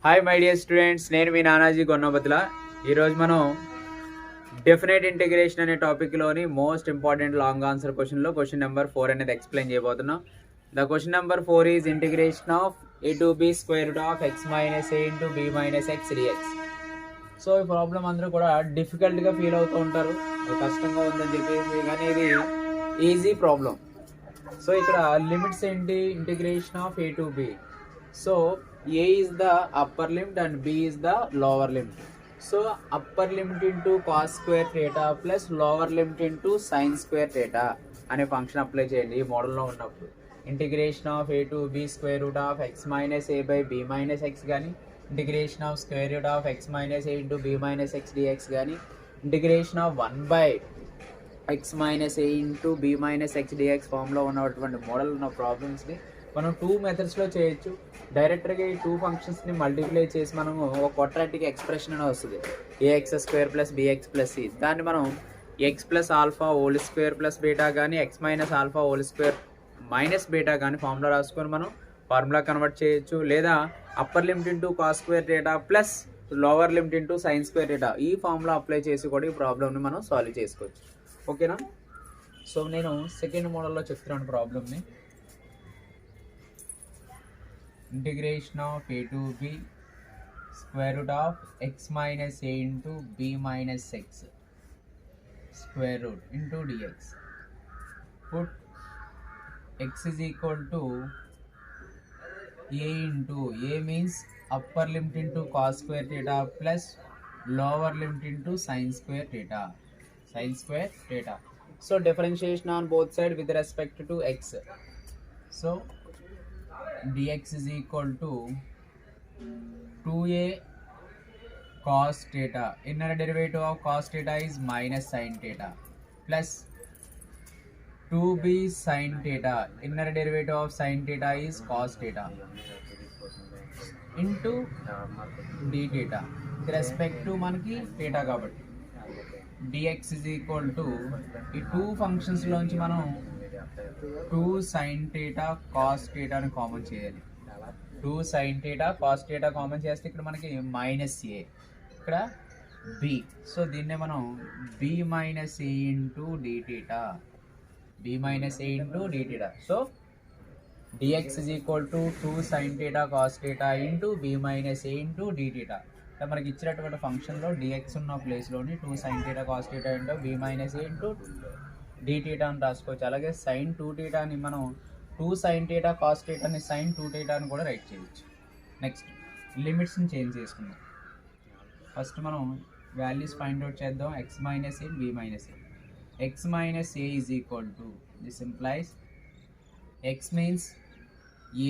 Hi my dear students, నేను మీ నానాజీ గొన్నబతుల. ఈరోజు మనం డెఫినెట్ ఇంటిగ్రేషన్ అనే టాపిక్లోని most important long answer question number 4 అనేది ఎక్స్ప్లెయిన్ చేయబోతున్నాం. The question number 4 is integration of a to b square root of x minus a into b minus x dx. So ఈ problem అందరూ కూడా డిఫికల్ట్గా feel అవుతూ ఉంటారు, కష్టంగా ఉందని చెప్పేసి, కానీ ఇది ఈజీ ప్రాబ్లం. సో ఇక్కడ లిమిట్స్ ఏంటి? Integration of a to b. So a is the upper limit and b is the lower limit. So upper limit into cos square theta plus lower limit into sin square theta అనే function apply చేయండి ఈ మోడల్లో ఉన్నప్పుడు. Integration of a to b square root of x minus a by b minus x కానీ, integration of square root of x minus a into b minus x dx కానీ, integration of 1 by x minus a into b minus x dx ఫామ్లో ఉన్నటువంటి model ఉన్న ప్రాబ్లమ్స్ని మనం 2 మెథడ్స్లో చేయొచ్చు. డైరెక్ట్గా ఈ 2 ఫంక్షన్స్ని మల్టిప్లై చేసి మనము ఒక క్వాడ్రాటిక్ ఎక్స్ప్రెషన్ అనేది వస్తుంది, A X square plus B X plus C. దాన్ని మనం X plus alpha whole square plus beta కానీ, X minus alpha whole square minus beta కానీ ఫార్ములా రాసుకొని మనం ఫార్ములా కన్వర్ట్ చేయొచ్చు. లేదా upper limit into cos square theta plus lower limit into sine square theta, ఈ formula apply చేసి కూడా ఈ ప్రాబ్లమ్ని మనం సాల్వ్ చేసుకోవచ్చు. ఓకేనా? సో నేను సెకండ్ మోడల్లో చెప్తున్నాను ప్రాబ్లమ్ని. Integration of a to b square root of x minus a into b minus x square root into dx. Put x is equal to a into a means upper limit into cos square theta plus lower limit into sin square theta. So differentiation on both sides with respect to x. So dx is equal to 2a cos theta, inner derivative of cos theta is minus sin theta, plus 2b sin theta, inner derivative of sin theta is cos theta, into d theta with respect to మనకి theta కాబట్టి dx is equal to ఈ 2 functions లోంచి మనం 2 sin theta cos theta ని common చేయాలి. 2 sin theta cos theta common చేస్తే ఇక్కడ మనకి మైనస్ a, ఇక్కడ b. సో దీన్నే మనం b minus a into d theta, b minus a into d theta. So dx is equal to 2 sin theta cos theta into b minus a into d theta. మనకి ఇచ్చినటువంటి ఫంక్షన్లో dx ఉన్న ప్లేస్లోని 2 sin theta cos theta into b minus a into d theta అని రాసుకోవచ్చు. అలాగే sin 2 theta అని మనం 2 sin theta cos theta ని sin 2 theta అని కూడా రైట్ చేయవచ్చు. నెక్స్ట్ లిమిట్స్ని చేంజ్ చేసుకుందాం. ఫస్ట్ మనం వాల్యూస్ ఫైండ్ అవుట్ చేద్దాం. x minus a b minus a. x minus a is equal to, this implies x means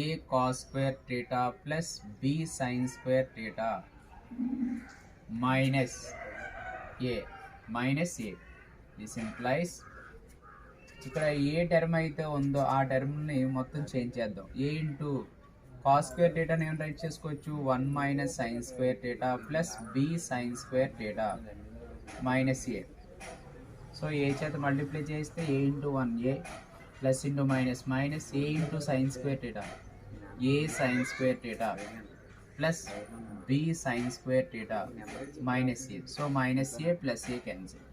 a cos square theta plus b sin square theta minus a. This implies ఇక్కడ ఏ term అయితే ఉందో ఆ టర్మ్ని మొత్తం change చేద్దాం. ఏ into cos square డేటాని ఏం write చేసుకోవచ్చు, 1 minus sine square theta plus B sine square theta minus A. So A చేత మల్టిప్లై చేస్తే A into 1a plus into minus minus A into sine square theta, A sine square theta plus B sine square theta minus A. So minus A plus A cancel.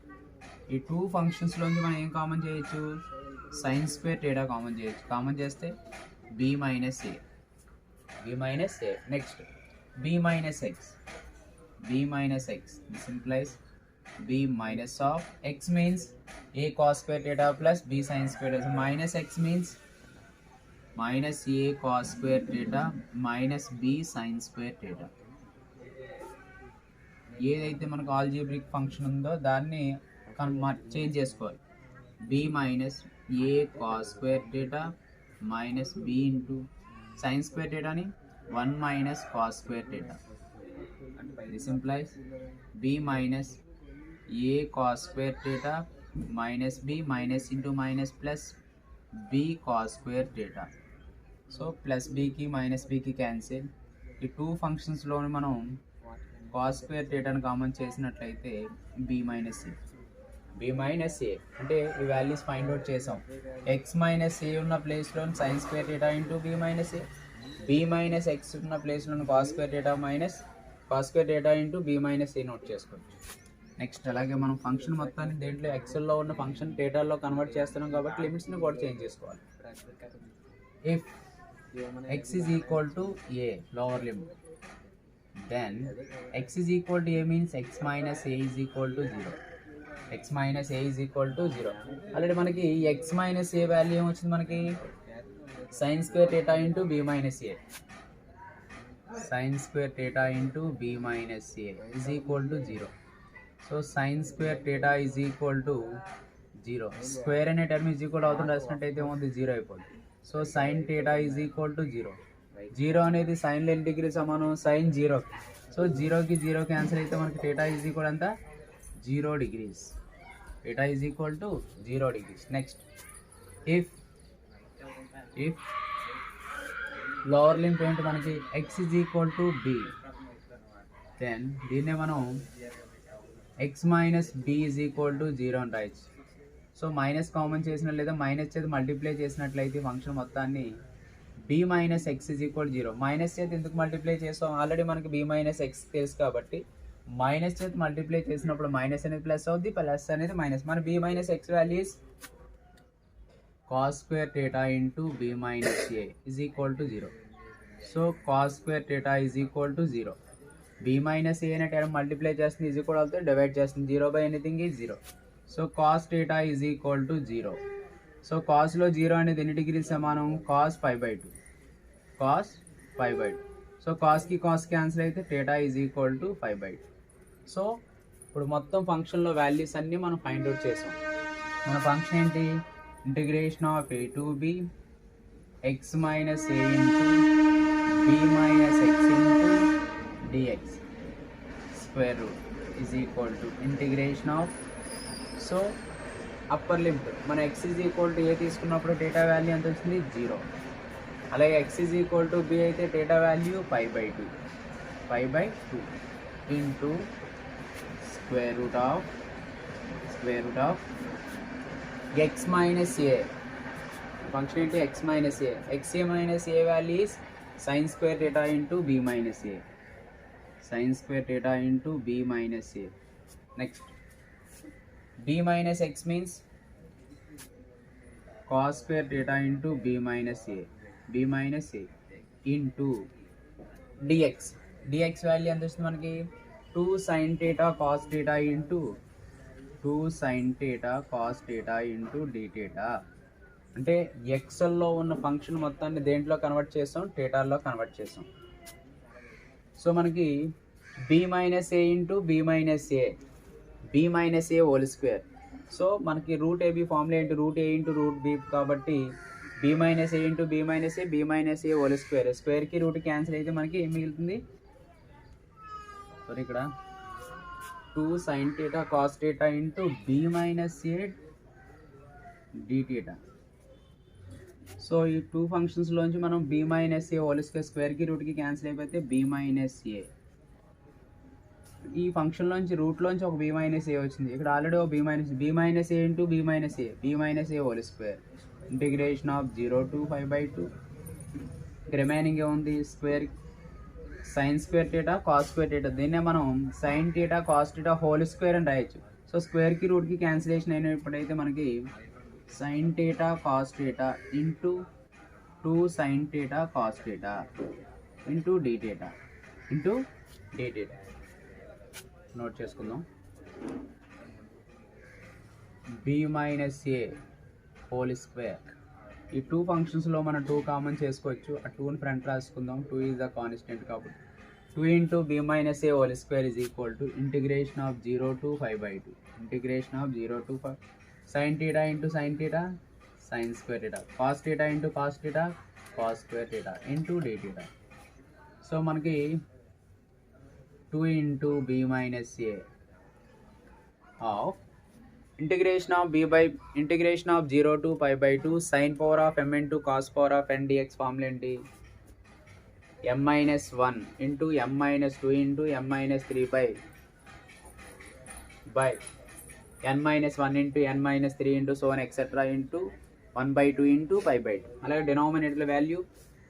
ఈ 2 ఫంక్షన్స్లోంచి మనం ఏం common చేయొచ్చు, sine square theta common చేయొచ్చు. Common చేస్తే b minus A. Next b minus X. This implies b minus of x means a cos square theta plus b sign square theta. Minus x means minus a cos square theta minus b sign square data. ఏదైతే మనకు algebraic function ఉందో దాన్ని change చేసుకోవాలి. b minus a cos square theta minus b into sine square డేటాని 1 minus cos square data. This implies b minus a cos square theta minus b minus into minus plus b cos square theta. So plus bకి minus bకి cancel. ఈ 2 ఫంక్షన్స్లోని మనం cos square డేటాను common చేసినట్లయితే b minus a అంటే ఈ values find out చేసాం. x మైనస్ a ఉన్న ప్లేస్లో sine square theta into b minus a, B minus X ఉన్న ప్లేస్లో cos square theta minus cos square theta into B minus A note చేసుకోవచ్చు. Next అలాగే మనం ఫంక్షన్ మొత్తాన్ని దేంట్లో ఎక్సెల్లో ఉన్న ఫంక్షన్ డేటాలో కన్వర్ట్ చేస్తున్నాం కాబట్టి లిమిట్స్ని కూడా చేంజ్ చేసుకోవాలి. If x is equal to a, lower limit, then x is equal to a means x minus a is equal to 0. x minus a is equal to 0. Already మనకి x minus a value ఏమొచ్చింది మనకి sin square theta into b minus a. sin square theta into b minus a is equal to 0. So sin square theta is equal to 0. Square అనే term is equal అవుతుంది రాసినట్టయితే ఏమవుతుంది 0 అయిపోతుంది. So sin theta is equal to 0. 0 అనేది సైన్లో ఎన్ని degree సమానం sign 0. So 0కి 0 cancel అయితే మనకి theta is equal అంతా 0 degrees. theta is equal to 0 degrees. Next if lower limit ఏంటి మనకి x is equal to b, then దీన్నే మనం x minus b is equal to 0 అని రాయొచ్చు. సో మైనస్ కామన్ చేసిన లేదా మైనస్ చేతి మల్టిప్లై చేసినట్లయితే ఫంక్షన్ మొత్తాన్ని b minus X is equal 0. Minus చేతి ఎందుకు మల్టిప్లై చేస్తాం ఆల్రెడీ మనకి b మైనస్ ఎక్స్ తెలుసు కాబట్టి మైనస్ చేతి మల్టిప్లై చేసినప్పుడు మైనస్ అనేది ప్లస్ అవుద్ది, ప్లస్ అనేది మైనస్. మన b minus X values cos square theta into b minus a is equal to 0. So cos square theta is equal to 0. b minus a అనే term multiply చేస్తుంది is equal అవుతుంది divide చేస్తుంది 0 by anything is 0. So cos theta is equal to 0. So కాస్లో 0 అనేది ఎన్ని degree సమానం cos π/2. Cos π/2. So కాస్కి cos cancel అయితే theta is equal to π/2. So ఇప్పుడు మొత్తం ఫంక్షన్లో వాల్యూస్ అన్నీ మనం ఫైండ్ అవుట్ చేసాం. మన ఫంక్షన్ ఏంటి ఇంటిగ్రేషన్ ఆఫ్ a టు b x minus a into b minus X into dx square root is equal to integration of. So upper limit మన x is equal to a తీసుకున్నప్పుడు theta value ఎంత వచ్చింది 0. అలాగే x is equal to b అయితే theta value π/2 into square root of x minus a. Function ఏంటి x minus a. xa minus a value is sine square theta into b minus a. sin square theta into b minus a. Next b minus x means cos square theta into b minus a into dx value ఎంత వస్తుంది మనకి 2 sin theta cos theta into d theta. అంటే ఎక్సెల్లో ఉన్న function మొత్తాన్ని దేంట్లో convert చేస్తాం థీటాలో convert చేస్తాం. So మనకి b minus A into b minus A whole square. So మనకి రూట్ ఏబీ ఫార్ములా ఏంటి రూట్ ఏ ఇంటూ రూట్ బి కాబట్టి b minus A into b minus A whole square. స్క్వేర్కి root cancel అయితే మనకి ఏం మిగులుతుంది సారీ ఇక్కడ 2 sin theta cos theta into b minus A d theta. So ఈ two ఫంక్షన్స్లోంచి మనం b మైనస్ ఏ హోల్ స్క్వేర్కి రూట్కి క్యాన్సిల్ అయిపోతే b మైనస్ ఏ. ఈ ఫంక్షన్లోంచి రూట్లోంచి ఒక b మైనస్ ఏ వచ్చింది. ఇక్కడ ఆల్రెడీ ఒక b minus A into b minus A whole square integration of 0 to 5/2. Remaining ఏముంది square sine square theta cos square theta. దీన్నే మనం sine theta cos theta whole square అని రాయొచ్చు. సో స్క్వేర్కి రూట్కి క్యాన్సిలేషన్ అయినప్పుడైతే మనకి sin theta cos theta into 2 sin theta cos theta into d theta note చేసుకుందాం. b minus A whole square. ఈ two ఫంక్షన్స్లో మనం 2 common చేసుకోవచ్చు. ఆ 2ని ఫ్రంట్ రాసుకుందాం. 2 ఈజ్ ద కాన్స్టెంట్ కాబట్టి 2 into b minus A whole square is equal to integration of 0 to 5/2 integration of 0 to 5 sin theta into sin theta sin square theta cos theta into cos theta cos square theta into d theta. So మనకి 2 into b minus a of integration of 0 to π/2 sin power of m into cos power of n dx formula ఏంటి m minus 1 into m minus 2 into m minus 3 by n minus 1 into n minus 3 into so on etc into 1/2 into π/2. అలాగే denominator value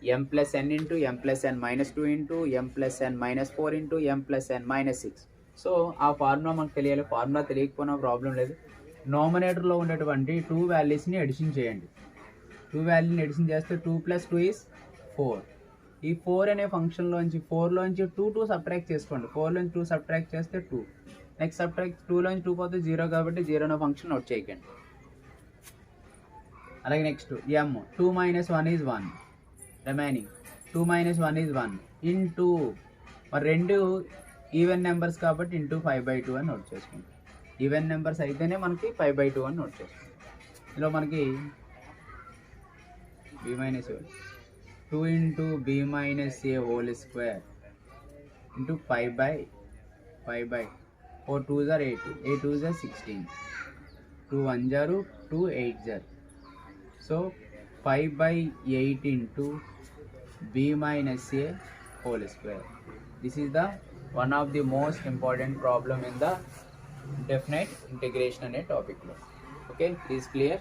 m plus n into m plus n minus 2 into m plus n minus 4 into m plus n minus 6. So ఆ formula మనకు తెలియాలి. Formula తెలియకపోయినా problem లేదు. నామినేటర్లో ఉండేటువంటి 2 వాల్యూస్ని edition చేయండి. 2 వాల్యూని ఎడిషన్ చేస్తే 2 plus 2 is 4. ఈ 4 అనే ఫంక్షన్లోంచి 4లోంచి 2 సబ్ట్రాక్ట్ చేసుకోండి. 4లోంచి 2 సబ్ట్రాక్ట్ చేస్తే 2. నెక్స్ట్ సబ్ట్రాక్ట్ 2లోంచి 2 పోతే 0 కాబట్టి 0 అనే ఫంక్షన్ నోట్ చేయకండి. అలాగే next m 2 minus 1 is 1. Remaining 2 minus 1 is 1 into మరి రెండు ఈవెన్ నెంబర్స్ కాబట్టి ఇంటూ 5/2 అని నోట్ చేసుకుంటాం. ఈవెన్ నెంబర్స్ అయితేనే మనకి 5/2 అని నోట్ చేసుకుంటాం. ఇందులో మనకి b minus a 2 into b minus a whole square into 5/4 2s are 8, 8 2s are 16, 2 1s are 2, 8s are. So 5/8 into b minus a whole square. This is the one of the most important problem in the definite integration ane topic lo. Okay, is clear?